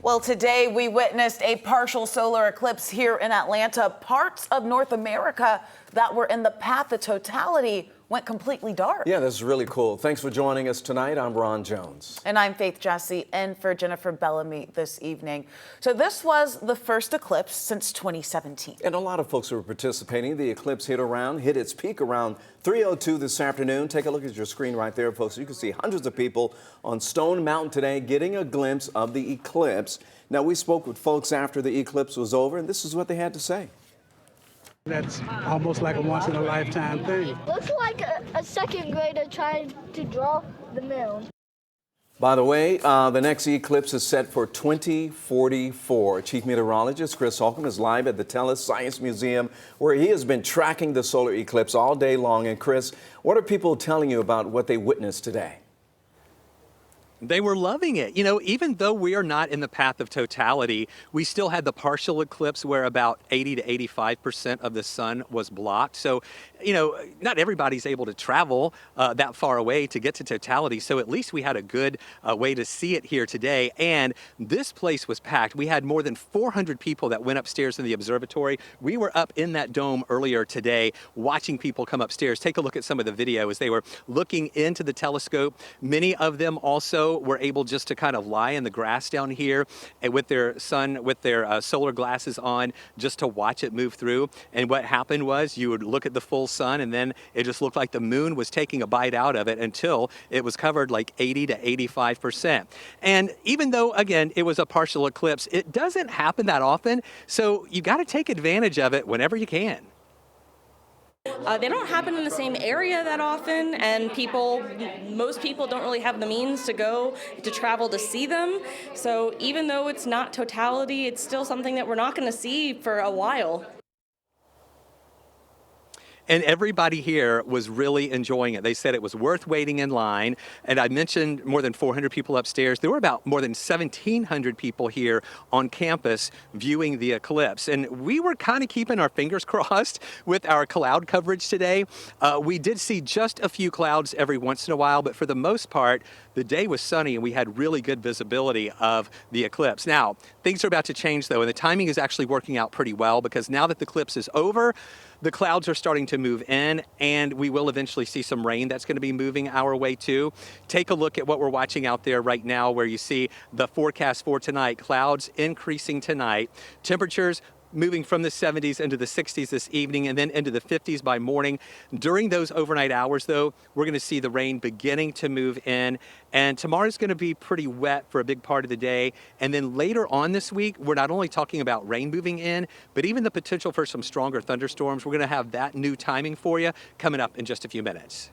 Well, today we witnessed a partial solar eclipse here in Atlanta. Parts of North America that were in the path of totality went completely dark. Yeah, this is really cool. Thanks for joining us tonight. I'm Ron Jones. And I'm Faith Jesse, in for Jennifer Bellamy this evening. So this was the first eclipse since 2017. And a lot of folks who were participating. The eclipse hit its peak around 3:02 this afternoon. Take a look at your screen right there, folks. You can see hundreds of people on Stone Mountain today getting a glimpse of the eclipse. Now, we spoke with folks after the eclipse was over, and this is what they had to say. That's almost like a once-in-a-lifetime thing. Looks like a second grader trying to draw the moon. By the way, the next eclipse is set for 2044. Chief Meteorologist Chris Holcomb is live at the Telus Science Museum, where he has been tracking the solar eclipse all day long. And Chris, what are people telling you about what they witnessed today? They were loving it. You know, even though we are not in the path of totality, we still had the partial eclipse where about 80 to 85% of the sun was blocked. So, you know, not everybody's able to travel that far away to get to totality. So at least we had a good way to see it here today. And this place was packed. We had more than 400 people that went upstairs in the observatory. We were up in that dome earlier today watching people come upstairs. Take a look at some of the video as they were looking into the telescope. Many of them also were able just to kind of lie in the grass down here and with their solar glasses on just to watch it move through. And what happened was you would look at the full sun and then it just looked like the moon was taking a bite out of it until it was covered like 80 to 85%. And even though, again, it was a partial eclipse, it doesn't happen that often. So you got to take advantage of it whenever you can. They don't happen in the same area that often, and most people don't really have the means to travel to see them. So even though it's not totality, it's still something that we're not going to see for a while. And everybody here was really enjoying it. They said it was worth waiting in line. And I mentioned more than 400 people upstairs. There were about more than 1,700 people here on campus viewing the eclipse. And we were kind of keeping our fingers crossed with our cloud coverage today. We did see just a few clouds every once in a while, but for the most part, the day was sunny and we had really good visibility of the eclipse. Now, things are about to change though, and the timing is actually working out pretty well because now that the eclipse is over, the clouds are starting to move in, and we will eventually see some rain that's going to be moving our way too. Take a look at what we're watching out there right now, where you see the forecast for tonight. Clouds increasing tonight. Temperatures moving from the 70s into the 60s this evening and then into the 50s by morning. During those overnight hours, though, we're going to see the rain beginning to move in. And tomorrow's going to be pretty wet for a big part of the day. And then later on this week, we're not only talking about rain moving in, but even the potential for some stronger thunderstorms. We're going to have that new timing for you coming up in just a few minutes.